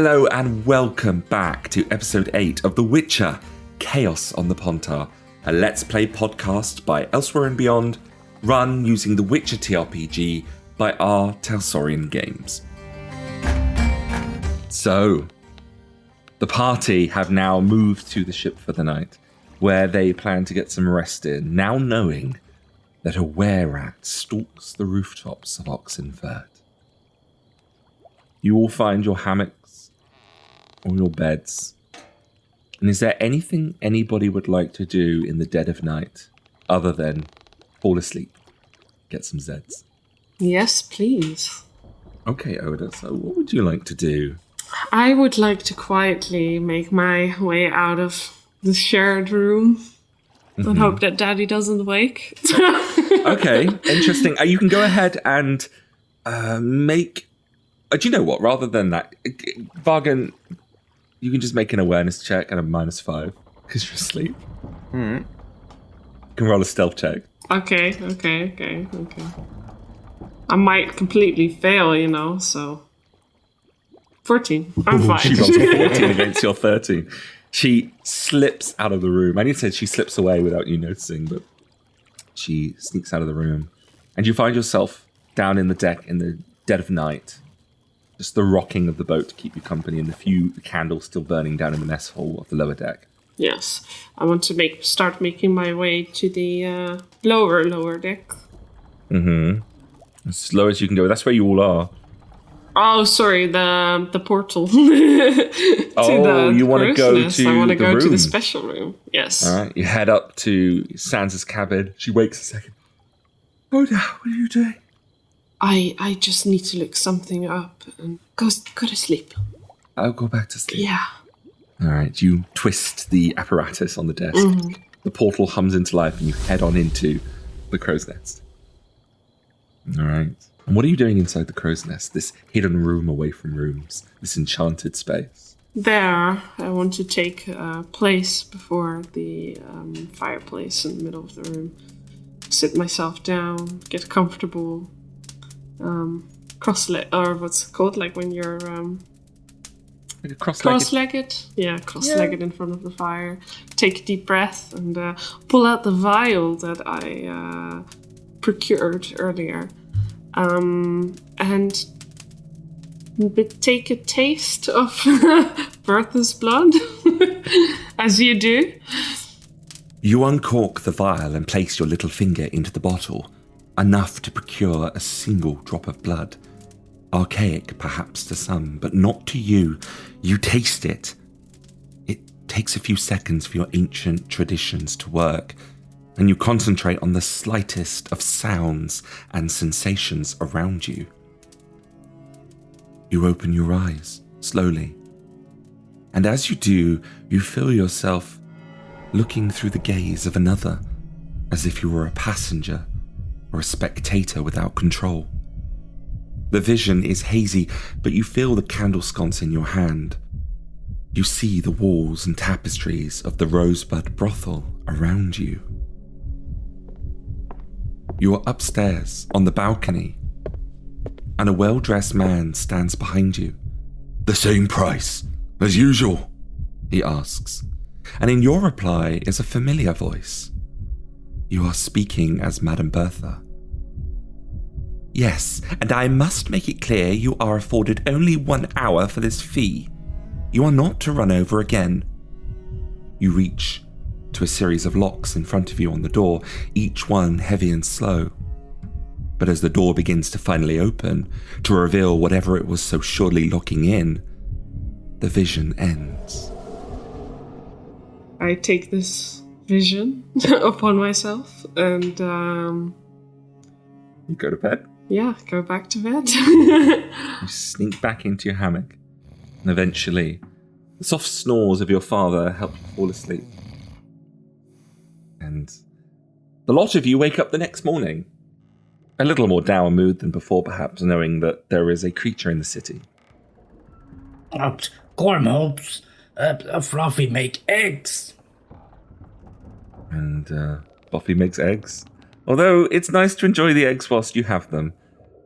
Hello and welcome back to episode 8 of The Witcher, Chaos on the Pontar, a Let's Play podcast by Elsewhere and Beyond, run using The Witcher TRPG by R.Talsorian Games. So, the party have now moved to the ship for the night, where they plan to get some rest in, now knowing that a were-rat stalks the rooftops of Oxenfurt. You all find your hammocks or your beds. And is there anything anybody would like to do in the dead of night other than fall asleep, get some Zeds? Yes, please. Okay, Oda, so what would you like to do? I would like to quietly make my way out of the shared room and hope that Daddy doesn't wake. Okay, interesting. You can go ahead and make... do you know what? Rather than that, Vargan, you can just make an awareness check and a -5 because you're asleep. You can roll a stealth check. Okay. I might completely fail, so... 14. I'm fine. She rolls a 14 against your 13. She slips out of the room. I need to say she slips away without you noticing, but she sneaks out of the room. And you find yourself down in the deck in the dead of night. Just the rocking of the boat to keep you company and the few candles still burning down in the mess hall of the lower deck. Yes. I want to start making my way to the lower deck. As slow as you can go. That's where you all are. Oh, sorry, the portal. You want to go to I want to go room. to the special room. Yes. All right, you head up to Sansa's cabin. She wakes a second. Oh, no, what are you doing? I just need to look something up and go to sleep. I'll go back to sleep. Yeah. All right, you twist the apparatus on the desk. The portal hums into life and you head on into the crow's nest. All right. And what are you doing inside the crow's nest? This hidden room away from rooms. This enchanted space. There, I want to take a place before the fireplace in the middle of the room. Sit myself down, get comfortable. Cross-legged, or what's it called, like when you're cross-legged? Yeah, cross-legged in front of the fire. Take a deep breath and pull out the vial that I procured earlier. And take a taste of Bertha's blood, as you do. You uncork the vial and place your little finger into the bottle, enough to procure a single drop of blood. Archaic, perhaps, to some, but not to you. You taste it. It takes a few seconds for your ancient traditions to work, and you concentrate on the slightest of sounds and sensations around you. You open your eyes, slowly, and as you do, you feel yourself looking through the gaze of another, as if you were a passenger or a spectator without control. The vision is hazy, but you feel the candle sconce in your hand. You see the walls and tapestries of the Rosebud brothel around you. You are upstairs on the balcony, and a well-dressed man stands behind you. "The same price, as usual?" he asks, and in your reply is a familiar voice. You are speaking as Madame Bertha. "Yes, and I must make it clear you are afforded only 1 hour for this fee. You are not to run over again." You reach to a series of locks in front of you on the door, each one heavy and slow. But as the door begins to finally open, to reveal whatever it was so surely locking in, the vision ends. I take this vision upon myself and You go to bed. Go back to bed. You sneak back into your hammock, and eventually the soft snores of your father help you fall asleep. And the lot of you wake up the next morning, a little more dour mood than before, perhaps, knowing that there is a creature in the city. Cornhopes, Fluffy make eggs. And Buffy makes eggs. Although it's nice to enjoy the eggs whilst you have them,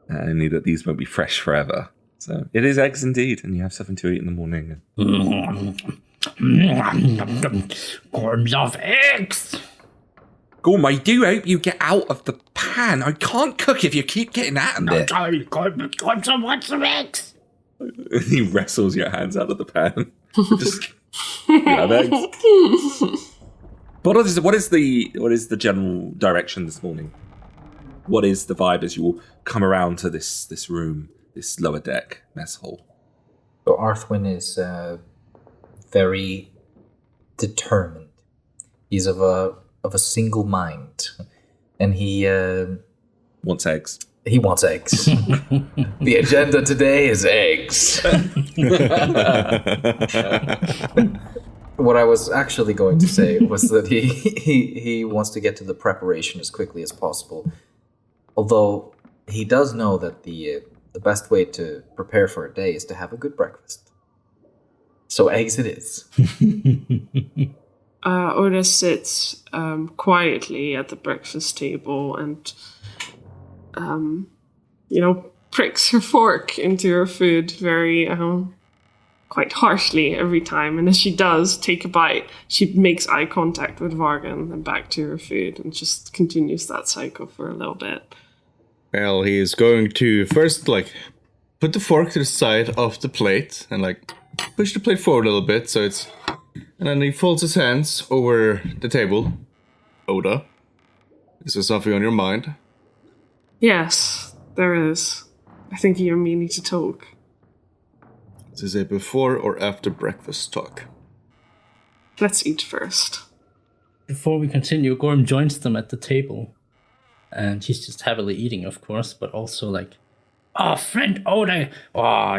only that these won't be fresh forever. So it is eggs indeed, and you have something to eat in the morning. Gorm love eggs. Gorm, I do hope you get out of the pan. I can't cook if you keep getting at it. Gorm wants some eggs. He wrestles your hands out of the pan. Just you have eggs. But what is the general direction this morning? What is the vibe as you all come around to this room, this lower deck mess hall? So Arthwin is very determined. He's of a single mind, and he wants eggs. He wants eggs. The agenda today is eggs. What I was actually going to say was that he wants to get to the preparation as quickly as possible. Although he does know that the best way to prepare for a day is to have a good breakfast. So eggs it is. Oda sits quietly at the breakfast table and, pricks her fork into her food very quite harshly every time. And as she does take a bite, she makes eye contact with Vargan and back to her food and just continues that cycle for a little bit. Well, he is going to first, put the fork to the side of the plate and, push the plate forward a little bit so it's... And then he folds his hands over the table. Oda, is there something on your mind? Yes, there is. I think you and me need to talk. Is this a before or after breakfast talk? Let's eat first. Before we continue, Gorm joins them at the table. And he's just heavily eating, of course, but also friend Oda,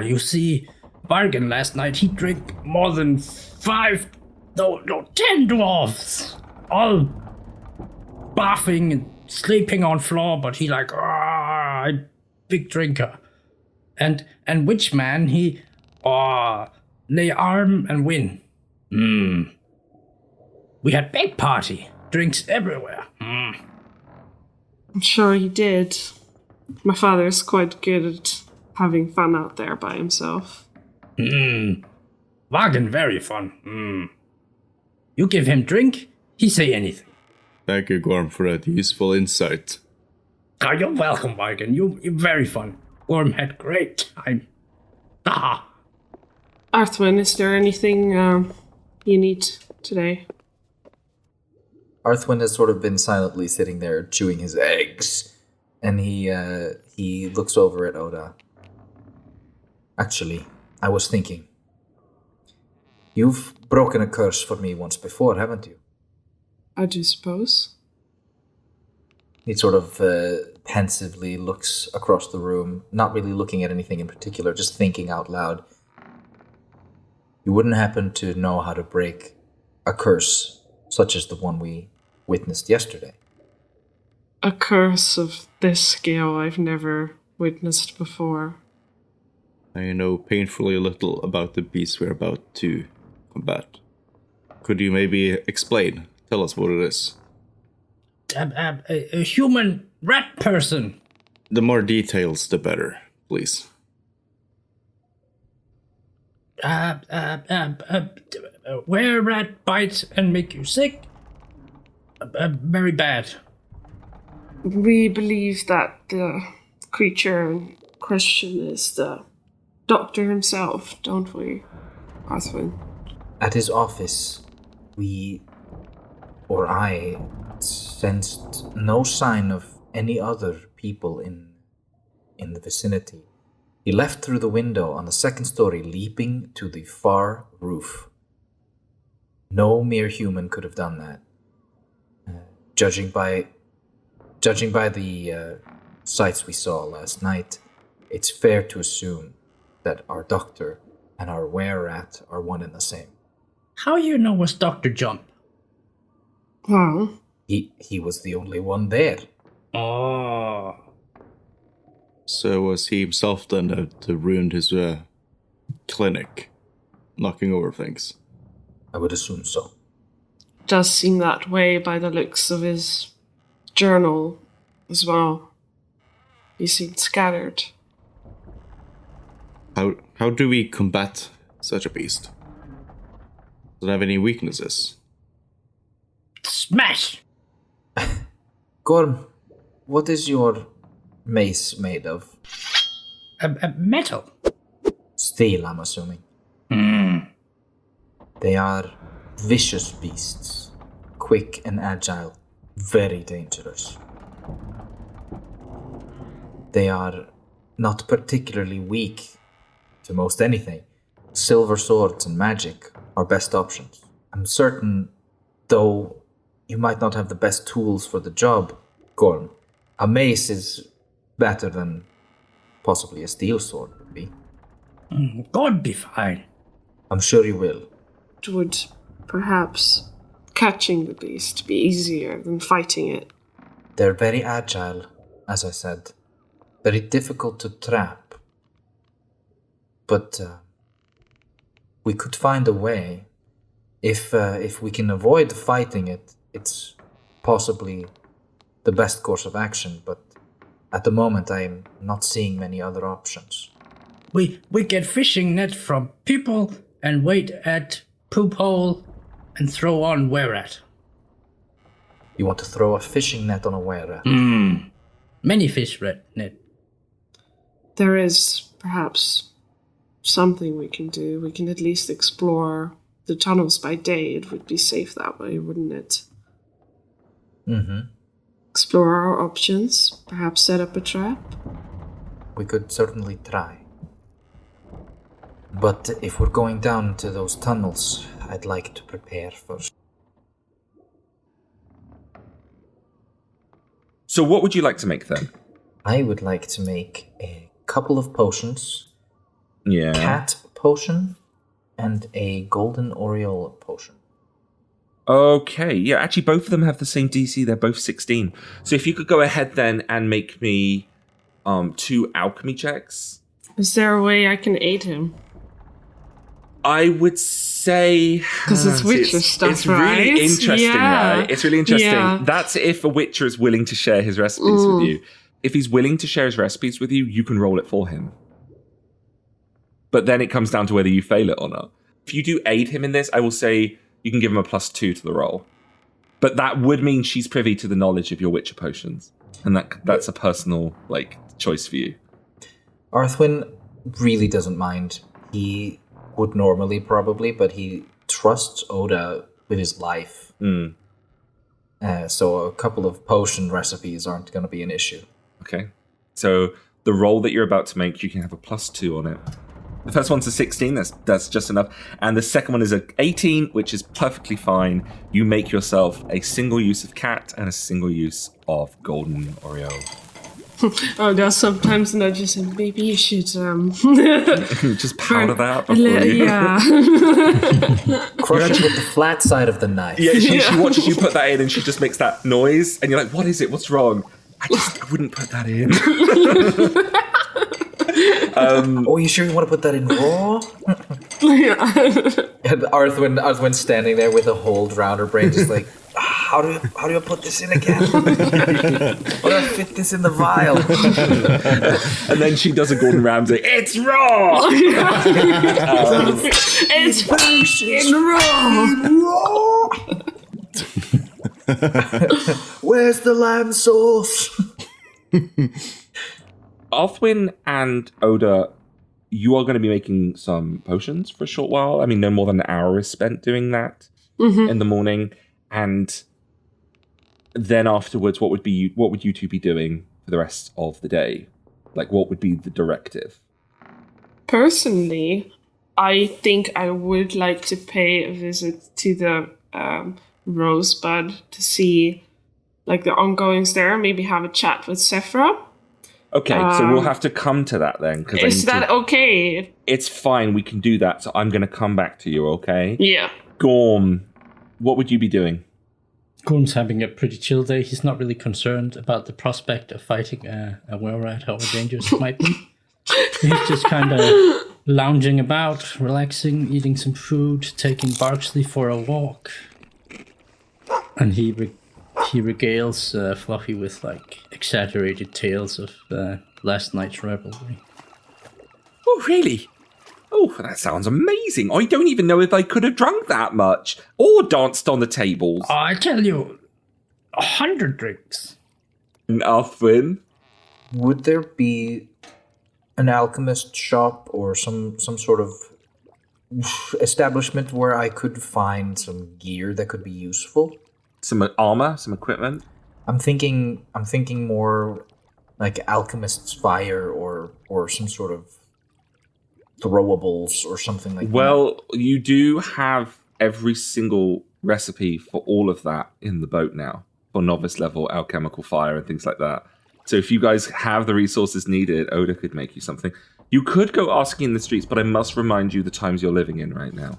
you see, Vargan last night, he drank more than 10 dwarfs. All bathing and sleeping on floor, but he big drinker. And which man, he, lay arm and win. We had big party, drinks everywhere. I'm sure he did. My father is quite good at having fun out there by himself. Vargan very fun. You give him drink, he say anything. Thank you, Gorm, for that useful insight. Oh, you're welcome, Vargan. You're very fun. Gorm had great time. Arthwin, is there anything you need today? Arthwin has sort of been silently sitting there chewing his eggs, and he looks over at Oda. Actually, I was thinking. You've broken a curse for me once before, haven't you? I do suppose. He sort of pensively looks across the room, not really looking at anything in particular, just thinking out loud. You wouldn't happen to know how to break a curse such as the one we witnessed yesterday? A curse of this scale I've never witnessed before. I know painfully little about the beast we're about to combat. Could you maybe explain? Tell us what it is. A human rat person. The more details, the better, please. Where rat bite and make you sick? Very bad. We believe that the creature in question is the doctor himself, don't we, Arthwin? At his office, I sensed no sign of any other people in the vicinity. He left through the window on the second story, leaping to the far roof. No mere human could have done that. Judging by the sights we saw last night, it's fair to assume that our doctor and our were-rat are one and the same. How you know was Dr. Jump? Well, He was the only one there. Oh. So was he himself then that ruined his clinic, knocking over things? I would assume so. does seem that way by the looks of his journal as well. He seemed scattered. How do we combat such a beast? Does it have any weaknesses? Smash! Gorm, what is your mace made of? A metal. Steel, I'm assuming. They are vicious beasts, quick and agile, very dangerous. They are not particularly weak to most anything. Silver swords and magic are best options. I'm certain, though you might not have the best tools for the job, Gorm, a mace is better than possibly a steel sword would be. God be fine. I'm sure you will. It would perhaps catching the beast be easier than fighting it. They're very agile, as I said. Very difficult to trap. But we could find a way. If we can avoid fighting it, it's possibly the best course of action, but at the moment I'm not seeing many other options. We get fishing net from people and wait at poop hole and throw on where at. You want to throw a fishing net on a were? Many fish net. There is perhaps something we can do. We can at least explore the tunnels by day. It would be safe that way, wouldn't it? Mm-hmm. Explore our options. Perhaps set up a trap. We could certainly try. But if we're going down into those tunnels, I'd like to prepare first. So what would you like to make then? I would like to make a couple of potions. Yeah. Cat potion and a golden oriole potion. Okay, yeah, actually both of them have the same DC. They're both 16. So if you could go ahead then and make me 2 alchemy checks. Is there a way I can aid him? I would say... Because it's Witcher stuff, it's right? really interesting, Yeah. right? It's really interesting. Yeah. That's if a Witcher is willing to share his recipes with you. If he's willing to share his recipes with you, you can roll it for him. But then it comes down to whether you fail it or not. If you do aid him in this, I will say you can give him a +2 to the roll. But that would mean she's privy to the knowledge of your Witcher potions. And that's a personal choice for you. Arthwin really doesn't mind. He would normally probably, but he trusts Oda with his life. So a couple of potion recipes aren't going to be an issue. Okay. So the roll that you're about to make, you can have a +2 on it. The first one's a 16, that's just enough. And the second one is an 18, which is perfectly fine. You make yourself a single use of cat and a single use of golden oriole. Oh, there's sometimes nudges and maybe you should Just powder that before you... Yeah. Crush it with the flat side of the knife. Yeah, she watches you put that in and she just makes that noise and you're like, what is it? What's wrong? I wouldn't put that in. Oh, you sure you want to put that in raw? And Arthwin's standing there with a hold around her brain, just like, how do I put this in again? How do I fit this in the vial? And then she does a Gordon Ramsay. It's raw. It's fucking raw. Where's the lamb sauce? Arthwin and Oda, you are going to be making some potions for a short while. I mean, no more than an hour is spent doing that in the morning. And then afterwards, what would you two be doing for the rest of the day? What would be the directive? Personally, I think I would like to pay a visit to the Rosebud to see the ongoings there. Maybe have a chat with Sephra. Okay, so we'll have to come to that then. Is that okay? It's fine, we can do that. So I'm going to come back to you, okay? Yeah. Gorm, what would you be doing? Gorm's having a pretty chill day. He's not really concerned about the prospect of fighting a were-rat, however dangerous it might be. He's just kind of lounging about, relaxing, eating some food, taking Barksley for a walk. And he regales Fluffy with exaggerated tales of last night's revelry. Oh, really? Oh, that sounds amazing. I don't even know if I could have drunk that much or danced on the tables. I tell you, 100 drinks. Nothing. Would there be an alchemist shop or some sort of establishment where I could find some gear that could be useful? Some armor, some equipment. I'm thinking more like alchemist's fire or some sort of throwables or something like that. Well, you do have every single recipe for all of that in the boat now, for novice level alchemical fire and things like that. So if you guys have the resources needed, Oda could make you something. You could go asking in the streets, but I must remind you the times you're living in right now.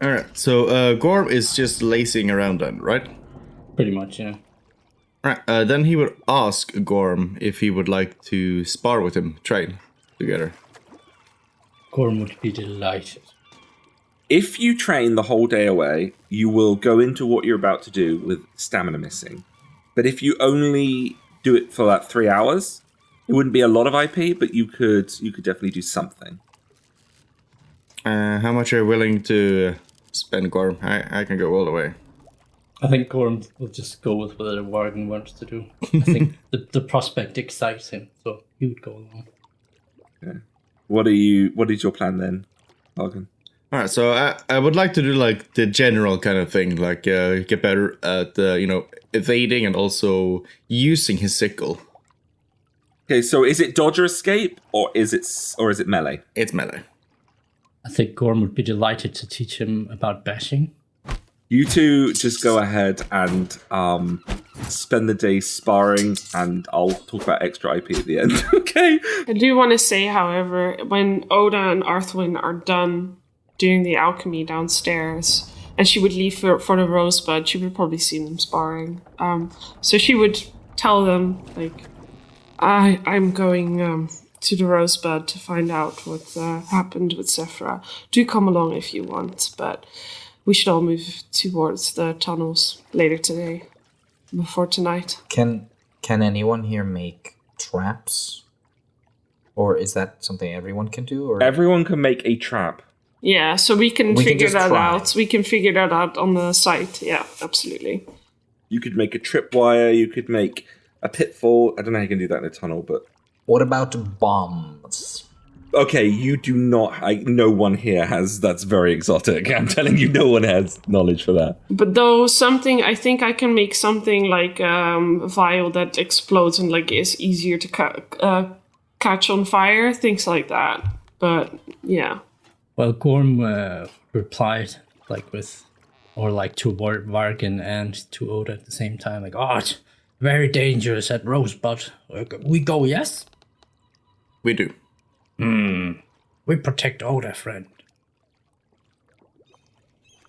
All right. So Gorm is just lazing around then, right? Pretty much, yeah. All right. Then he would ask Gorm if he would like to spar with him, train together. Gorm would be delighted. If you train the whole day away, you will go into what you're about to do with stamina missing. But if you only do it for like 3 hours, it wouldn't be a lot of IP, but you could definitely do something. How much are you willing to spend, Gorm? I can go all the way. I think Gorm will just go with whatever Vargan wants to do. I think the prospect excites him, so he would go along. Okay. What is your plan then, Vargan? All right, so I would like to do like the general kind of thing, like get better at evading and also using his sickle. Okay, so is it dodge or escape, or is it melee? It's melee. I think Gorm would be delighted to teach him about bashing. You two just go ahead and spend the day sparring, and I'll talk about extra IP at the end. Okay. I do want to say, however, when Oda and Arthwin are done doing the alchemy downstairs, and she would leave for the Rosebud, she would probably see them sparring. So she would tell them, like, I'm going to the Rosebud to find out what happened with Sephra. Do come along if you want, but we should all move towards the tunnels later today, before tonight. Can anyone here make traps? Or is that something everyone can do? Or Everyone can make a trap. Yeah, so we can figure just that try. out. We can figure that out on the site. Yeah, absolutely. You could make a tripwire, you could make a pitfall. I don't know how you can do that in a tunnel, but... what about bombs? Okay, you do not... no one here has... That's very exotic. I'm telling you, no one has knowledge for that. But though I think I can make something like a vial that explodes and like is easier to catch on fire, things like that. But yeah. Well, Gorm replied to Vargan and to Oda at the same time, like, "Oh, it's very dangerous at Rosebud. We go, yes? We do. We protect Oda, friend."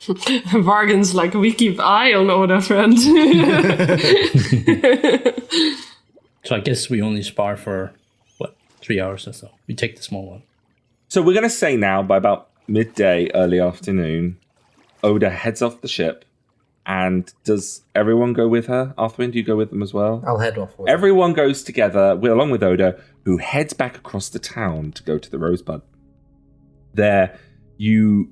Vargan's like, we keep eye on Oda, friend. So I guess we only spar for, 3 hours or so. We take the small one. So we're going to say now, by about midday, early afternoon, Oda heads off the ship. And does everyone go with her? Arthwin, do you go with them as well? I'll head off with Everyone goes together, along with Oda, who heads back across the town to go to the Rosebud. There, you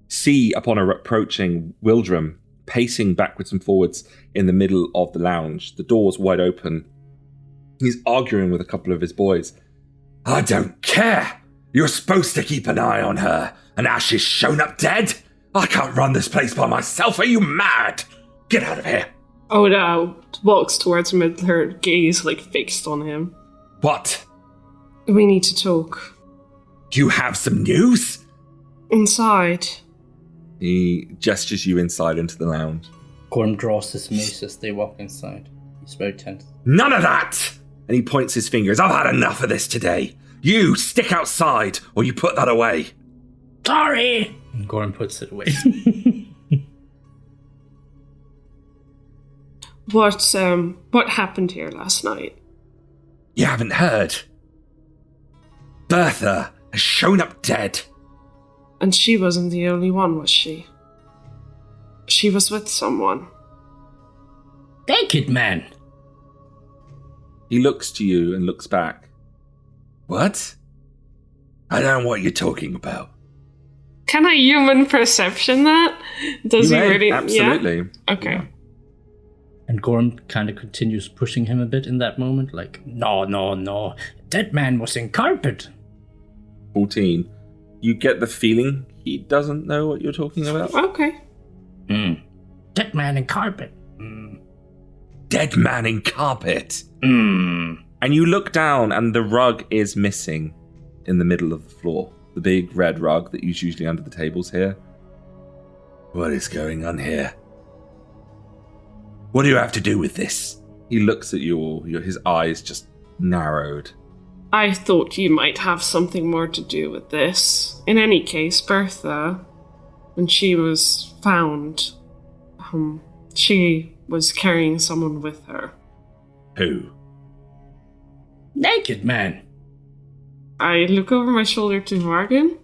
see, upon approaching, Wyldram pacing backwards and forwards in the middle of the lounge. The door's wide open. He's arguing with a couple of his boys. I don't care. You're supposed to keep an eye on her, and now she's shown up dead? I can't run this place by myself. Are you mad? Get out of here. Oda walks towards him with her gaze like fixed on him. What? We need to talk. Do you have some news? Inside. He gestures you inside into the lounge. Gorm draws his mace as they walk inside. He's very tense. None of that! And he points his fingers. I've had enough of this today. You stick outside, or you put that away. Sorry! And Gorm puts it away. What happened here last night? You haven't heard. Bertha has shown up dead. And she wasn't the only one, was she? She was with someone. Naked man! He looks to you and looks back. What? I don't know what you're talking about. Can I human perception that? Does You he may, really? absolutely. Yeah? Okay. Yeah. And Gorm kind of continues pushing him a bit in that moment, like, no. That man was in carpet. 14. You get the feeling he doesn't know what you're talking about. Okay. That man in carpet. Dead man in carpet. Hmm. And you look down and the rug is missing in the middle of the floor. The big red rug that is usually under the tables here. What is going on here? What do you have to do with this? He looks at you all, his eyes just narrowed. I thought you might have something more to do with this. In any case, Bertha, when she was found, she was carrying someone with her. Who? Naked man. I look over my shoulder to Vargan.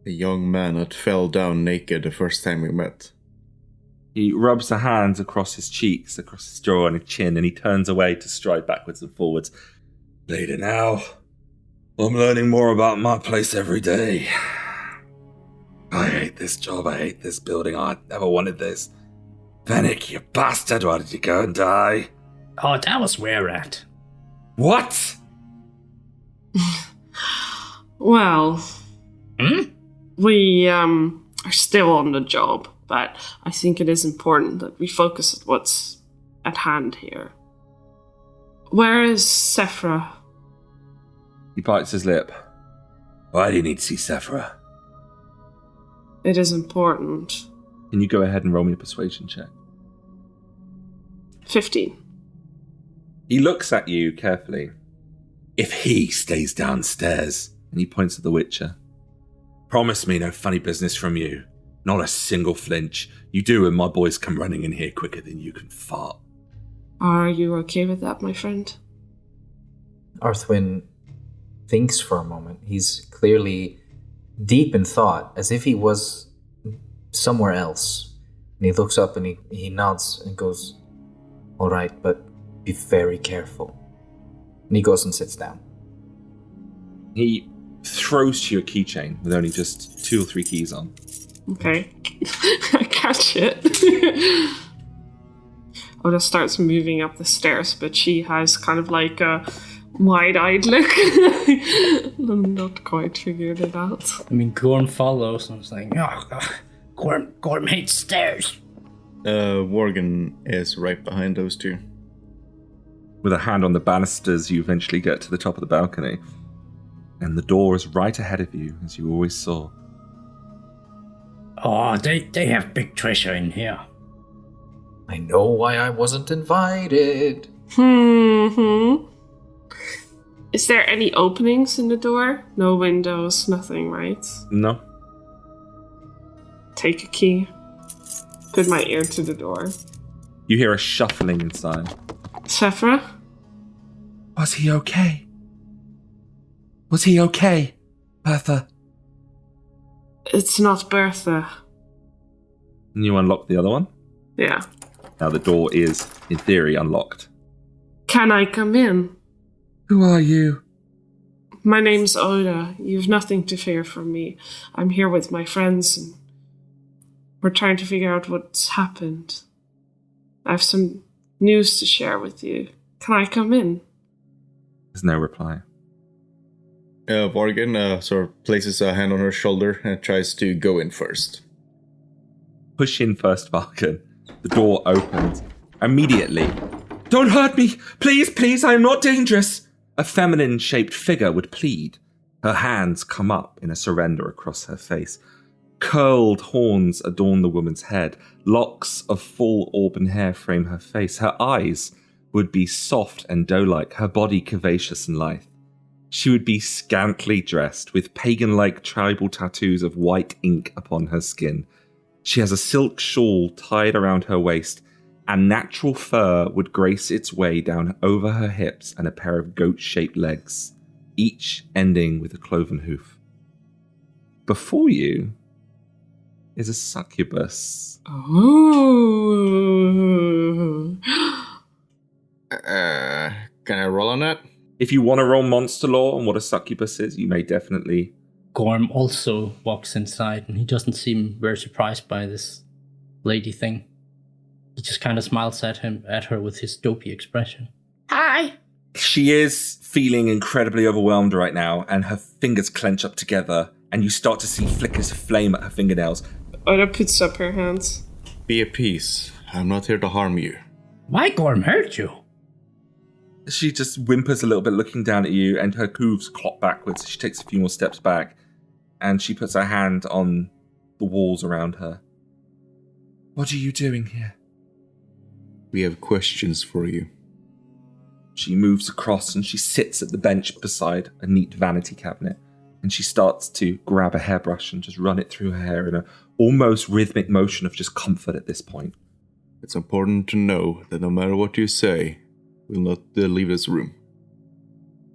The young man that fell down naked the first time we met. He rubs the hands across his cheeks, across his jaw and his chin, and he turns away to stride backwards and forwards. Later now. I'm learning more about my place every day. I hate this job, I hate this building, I never wanted this. Fennec, you bastard, why did you go and die? Oh, that was where at. What? Well, we are still on the job, but I think it is important that we focus on what's at hand here. Where is Sephra? He bites his lip. Why do you need to see Sephra? It is important. Can you go ahead and roll me a persuasion check? 15. He looks at you carefully. If he stays downstairs, and he points at the Witcher, promise me no funny business from you. Not a single flinch. You do, and my boys come running in here quicker than you can fart. Are you okay with that, my friend? Arthwin thinks for a moment. He's clearly deep in thought, as if he was somewhere else. And he looks up and he nods and goes, all right, but be very careful. And he goes and sits down. He throws to your keychain with only just 2 or 3 keys on. Okay. I catch it. Oda starts moving up the stairs, but she has kind of like a wide-eyed look. I'm not quite figured it out. I mean, Gorm follows and is like, Gorm hates stairs. Worgen is right behind those two. With a hand on the banisters, you eventually get to the top of the balcony. And the door is right ahead of you, as you always saw. Oh, they have big treasure in here. I know why I wasn't invited. Is there any openings in the door? No windows, nothing, right? No. Take a key. Put my ear to the door. You hear a shuffling inside. Sephra? Was he okay? Was he okay, Bertha? It's not Bertha. And you unlock the other one? Yeah. Now the door is, in theory, unlocked. Can I come in? Who are you? My name's Oda. You've nothing to fear from me. I'm here with my friends and we're trying to figure out what's happened. I have some news to share with you. Can I come in? There's no reply. Worgen sort of places a hand on her shoulder and tries to go in first. Push in first, Vargan. The door opens. Immediately. Don't hurt me! Please, please, I am not dangerous! A feminine-shaped figure would plead. Her hands come up in a surrender across her face. Curled horns adorn the woman's head. Locks of full auburn hair frame her face. Her eyes would be soft and doe-like, her body curvaceous and lithe. She would be scantily dressed, with pagan-like tribal tattoos of white ink upon her skin. She has a silk shawl tied around her waist, and natural fur would grace its way down over her hips and a pair of goat-shaped legs, each ending with a cloven hoof. Before you is a succubus. Oh. Can I roll on that? If you want to roll monster lore on what a succubus is, you may definitely... Gorm also walks inside, and he doesn't seem very surprised by this lady thing. He just kind of smiles at her with his dopey expression. Hi! She is feeling incredibly overwhelmed right now, and her fingers clench up together, and you start to see flickers of flame at her fingernails. Oda puts up her hands. Be at peace. I'm not here to harm you. Why Gorm hurt you? She just whimpers a little bit, looking down at you, and her hooves clop backwards. She takes a few more steps back, and she puts her hand on the walls around her. What are you doing here? We have questions for you. She moves across and she sits at the bench beside a neat vanity cabinet, and she starts to grab a hairbrush and just run it through her hair in a almost rhythmic motion of just comfort at this point. It's important to know that no matter what you say, we'll not leave this room.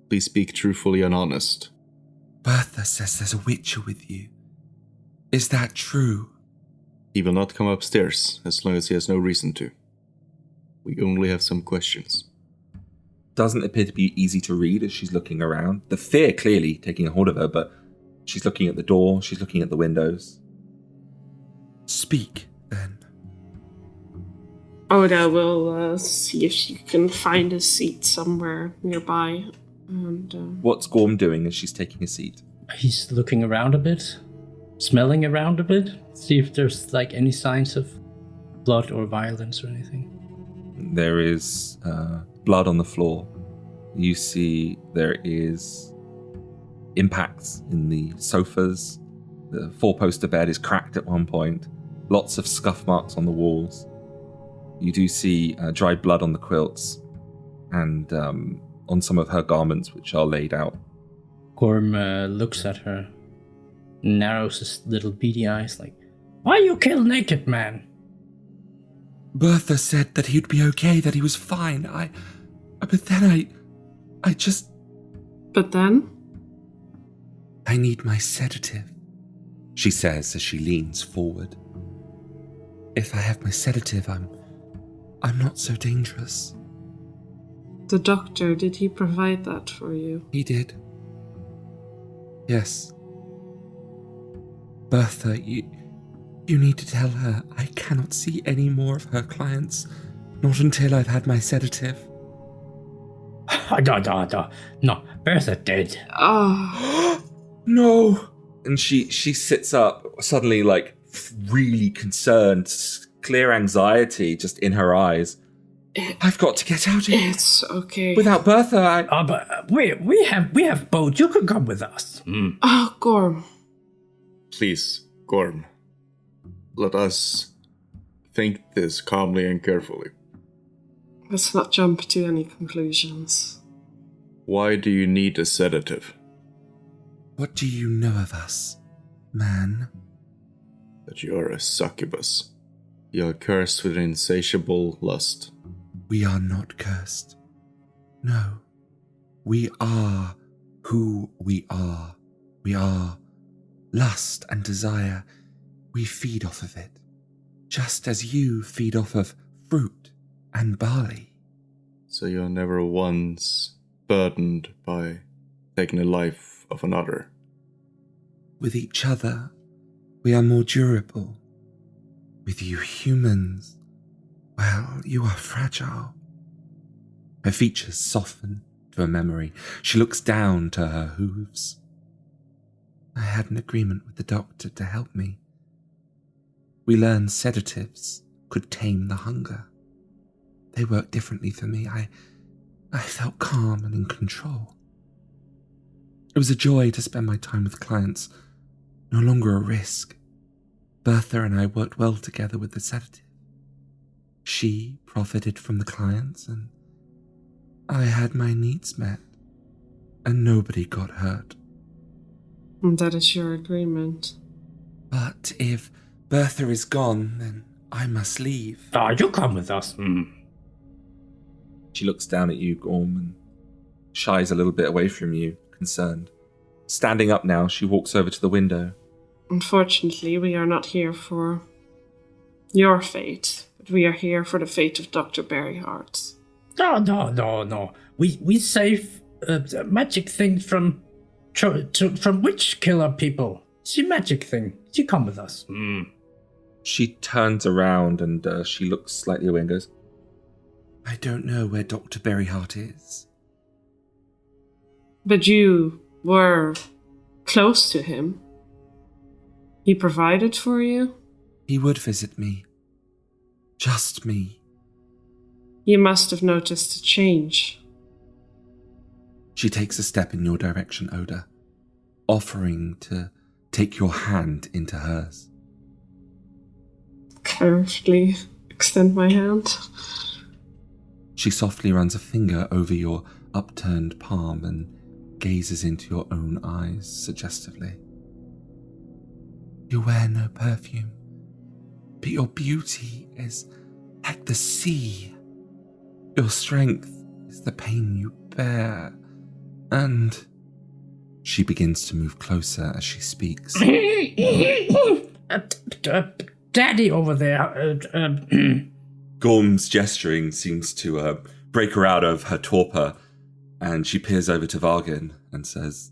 Please speak truthfully and honest. Bertha says there's a witcher with you. Is that true? He will not come upstairs as long as he has no reason to. We only have some questions. Doesn't appear to be easy to read as she's looking around. The fear clearly taking a hold of her, but she's looking at the door, she's looking at the windows. Speak, then. Oda will see if she can find a seat somewhere nearby. And What's Gorm doing as she's taking a seat? He's looking around a bit, smelling around a bit, see if there's like any signs of blood or violence or anything. There is blood on the floor. You see there is impacts in the sofas. The four-poster bed is cracked at one point. Lots of scuff marks on the walls. You do see dried blood on the quilts and on some of her garments, which are laid out. Gorm looks at her, narrows his little beady eyes like, why you kill naked man? Bertha said that he'd be okay, that he was fine. But then I just... But then? I need my sedative, she says as she leans forward. If I have my sedative, I'm not so dangerous. The doctor, did he provide that for you? He did. Yes. Bertha, you need to tell her I cannot see any more of her clients, not until I've had my sedative. No, Bertha dead. Oh. No! And she sits up, suddenly like really concerned, clear anxiety just in her eyes. I've got to get out of here. It's okay. Without Bertha, But we have boat. You can come with us. Oh, Gorm. Please, Gorm. Let us think this calmly and carefully. Let's not jump to any conclusions. Why do you need a sedative? What do you know of us, man? That you are a succubus. You are cursed with an insatiable lust. We are not cursed. No. We are who we are. We are lust and desire. We feed off of it. Just as you feed off of fruit and barley. So you are never once burdened by taking the life of another. With each other, we are more durable. With you humans, well, you are fragile. Her features soften to a memory. She looks down to her hooves. I had an agreement with the doctor to help me. We learned sedatives could tame the hunger. They worked differently for me. I felt calm and in control. It was a joy to spend my time with clients, no longer a risk. Bertha and I worked well together with the sedative. She profited from the clients, and I had my needs met, and nobody got hurt. And that is your agreement. But if Bertha is gone, then I must leave. You come with us. She looks down at you, Gorm, and shies a little bit away from you, concerned. Standing up now, she walks over to the window. Unfortunately, we are not here for your fate, but we are here for the fate of Dr. Berryheart. No. We save the magic thing from witch killer people. She magic thing. She come with us. She turns around and she looks slightly away and goes, I don't know where Dr. Berryheart is. But you were close to him. He provided for you? He would visit me. Just me. You must have noticed a change. She takes a step in your direction, Oda, offering to take your hand into hers. Carefully extend my hand. She softly runs a finger over your upturned palm and gazes into your own eyes suggestively. You wear no perfume, but your beauty is like the sea. Your strength is the pain you bear, and she begins to move closer as she speaks. Daddy over there. Gorm's gesturing seems to break her out of her torpor, and she peers over to Vargin and says,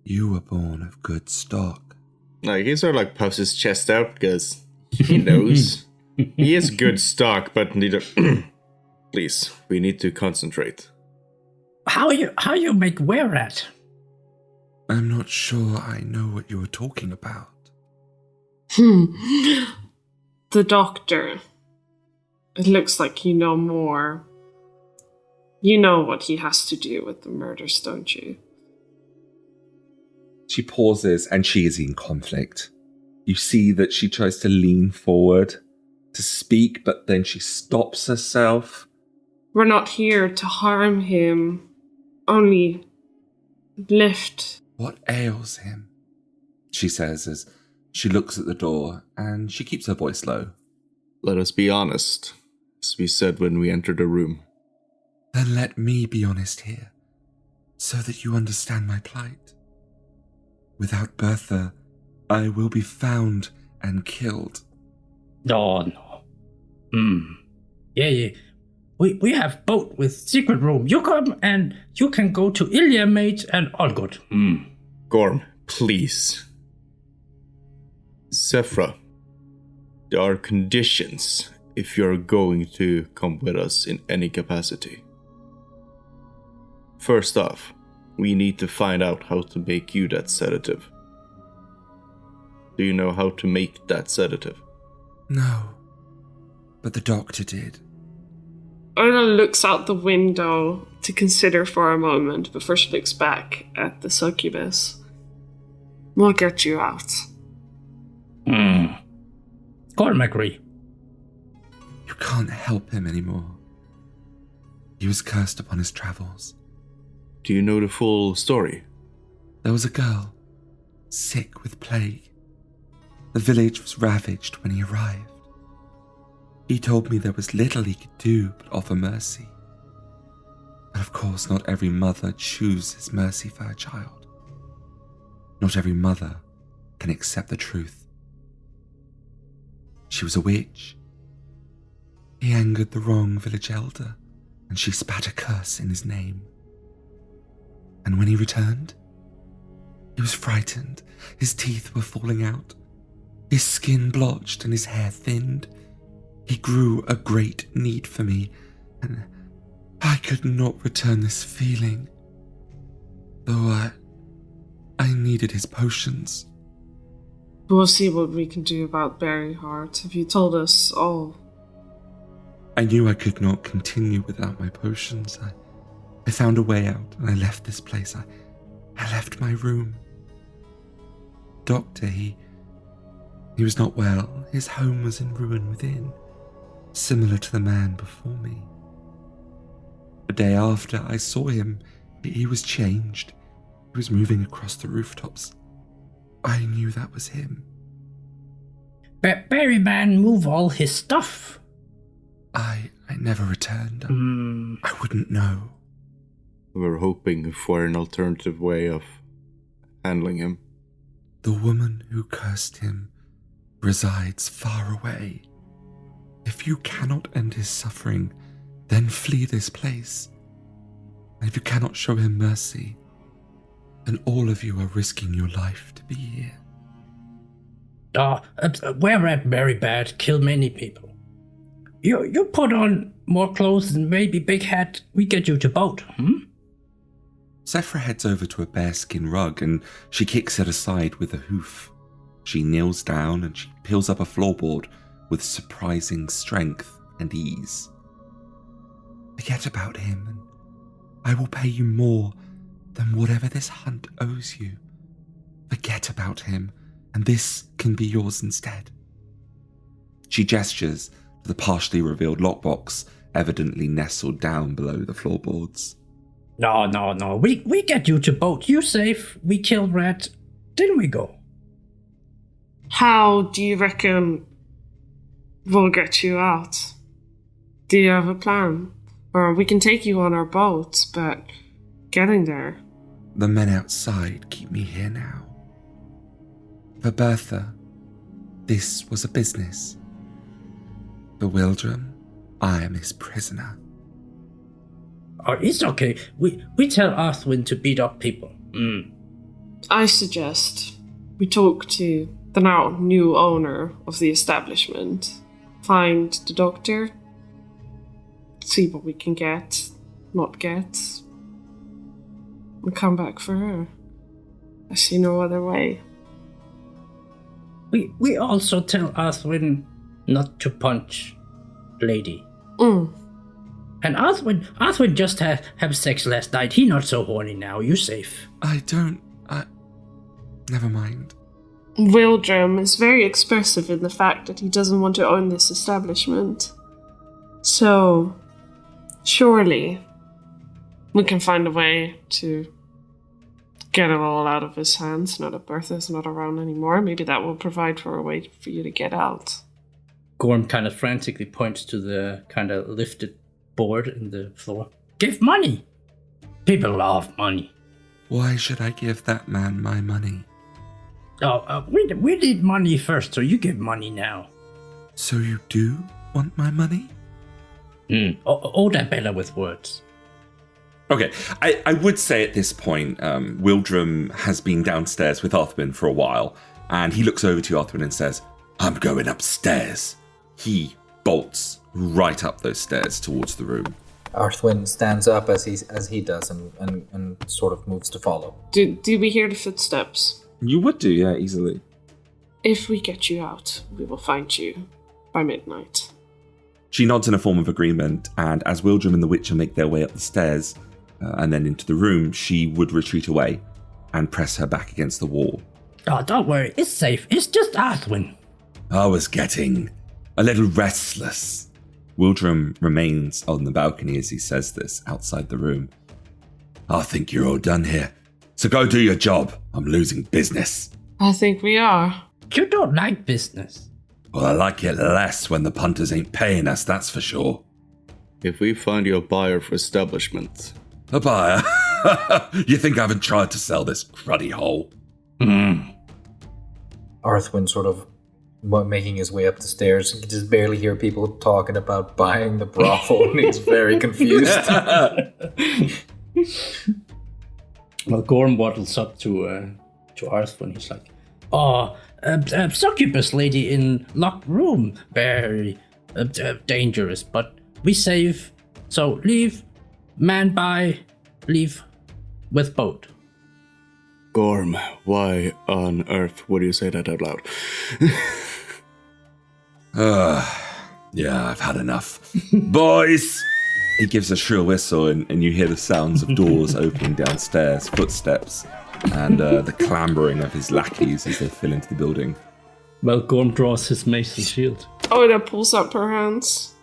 You were born of good stock. Like, he sort of like puffs his chest out because he knows. He is good stock, but neither. Please, we need to concentrate. How you make wear at? I'm not sure I know what you were talking about. The doctor. It looks like you know more. You know what he has to do with the murders, don't you? She pauses and she is in conflict. You see that she tries to lean forward to speak, but then she stops herself. We're not here to harm him. Only lift. What ails him? She says as she looks at the door, and she keeps her voice low. Let us be honest, as we said when we entered the room. Then let me be honest here, so that you understand my plight. Without Bertha, I will be found and killed. Oh, no. Yeah. We have boat with secret room. You come and you can go to Ilya, mate, and all good. Gorm, please. Sephra, there are conditions if you're going to come with us in any capacity. First off, we need to find out how to make you that sedative. Do you know how to make that sedative? No, but the doctor did. Ola looks out the window to consider for a moment before she looks back at the succubus. We'll get you out. Gorm agree. You can't help him anymore. He was cursed upon his travels. Do you know the full story? There was a girl, sick with plague. The village was ravaged when he arrived. He told me there was little he could do but offer mercy. But of course, not every mother chooses mercy for her child. Not every mother can accept the truth. She was a witch. He angered the wrong village elder, and she spat a curse in his name. And when he returned, he was frightened. His teeth were falling out, his skin blotched and his hair thinned. He grew a great need for me, and I could not return this feeling, though I needed his potions. We'll see what we can do about Berryheart. Have you told us all? I knew I could not continue without my potions. I found a way out, and I left this place. I left my room. Doctor, he was not well. His home was in ruin within, similar to the man before me. The day after I saw him, he was changed. He was moving across the rooftops. I knew that was him. Berryman move all his stuff. I never returned. I wouldn't know. We were hoping for an alternative way of handling him. The woman who cursed him resides far away. If you cannot end his suffering, then flee this place. And if you cannot show him mercy, then all of you are risking your life to be here. Wear rat very bad, kill many people. You put on more clothes and maybe big hat, we get you to boat, Sephra heads over to a bearskin rug and she kicks it aside with a hoof. She kneels down and she peels up a floorboard with surprising strength and ease. Forget about him and I will pay you more than whatever this hunt owes you. Forget about him and this can be yours instead. She gestures to the partially revealed lockbox, evidently nestled down below the floorboards. No. We get you to boat. You safe. We killed rat. Didn't we go? How do you reckon we'll get you out? Do you have a plan? Or we can take you on our boats, but getting there. The men outside keep me here now. For Bertha, this was a business. For Wyldram, I am his prisoner. Oh, it's okay. We tell Arthwin to beat up people. I suggest we talk to the now new owner of the establishment, find the doctor, see what we can get, not get, and come back for her. I see no other way. We also tell Arthwin not to punch lady. And Arthwin just have sex last night. He not so horny now. You safe. Never mind. Wyldram is very expressive in the fact that he doesn't want to own this establishment. So, surely, we can find a way to get it all out of his hands. Now that Bertha's not around anymore, maybe that will provide for a way for you to get out. Gorm kind of frantically points to the kind of lifted board in the floor. Give money! People love money. Why should I give that man my money? We need money first, so you give money now. So you do want my money? That better with words. Okay, I would say at this point, Wyldram has been downstairs with Arthwin for a while, and he looks over to Arthwin and says, I'm going upstairs. He bolts right up those stairs towards the room. Arthwin stands up as he does and sort of moves to follow. Do we hear the footsteps? You would do, yeah, easily. If we get you out, we will find you by midnight. She nods in a form of agreement, and as Wyldram and the Witcher make their way up the stairs and then into the room, she would retreat away and press her back against the wall. Oh, don't worry, it's safe. It's just Arthwin. I was getting a little restless. Wyldram remains on the balcony as he says this outside the room. I think you're all done here, so go do your job. I'm losing business. I think we are. You don't like business. Well, I like it less when the punters ain't paying us, that's for sure. If we find you a buyer for establishment. A buyer? You think I haven't tried to sell this cruddy hole? Arthwin sort of making his way up the stairs. You can just barely hear people talking about buying the brothel, and he's very confused. Well, Gorm waddles up to Arthwin. He's like, succubus lady in locked room. Very dangerous, but we save. So leave, man by, leave with boat. Gorm, why on earth would you say that out loud? Yeah, I've had enough. Boys! He gives a shrill whistle and you hear the sounds of doors opening downstairs, footsteps, and the clambering of his lackeys as they fill into the building. Well, Gorm draws his mace and shield. Oda pulls up her hands.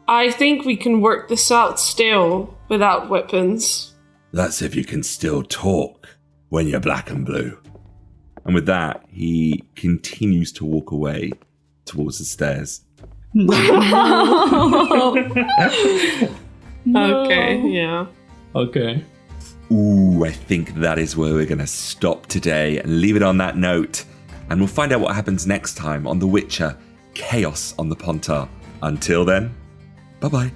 I think we can work this out still, without weapons. That's if you can still talk when you're black and blue. And with that, he continues to walk away towards the stairs. Okay, yeah. Okay. Ooh, I think that is where we're going to stop today and leave it on that note. And we'll find out what happens next time on The Witcher, Chaos on the Pontar. Until then, bye-bye.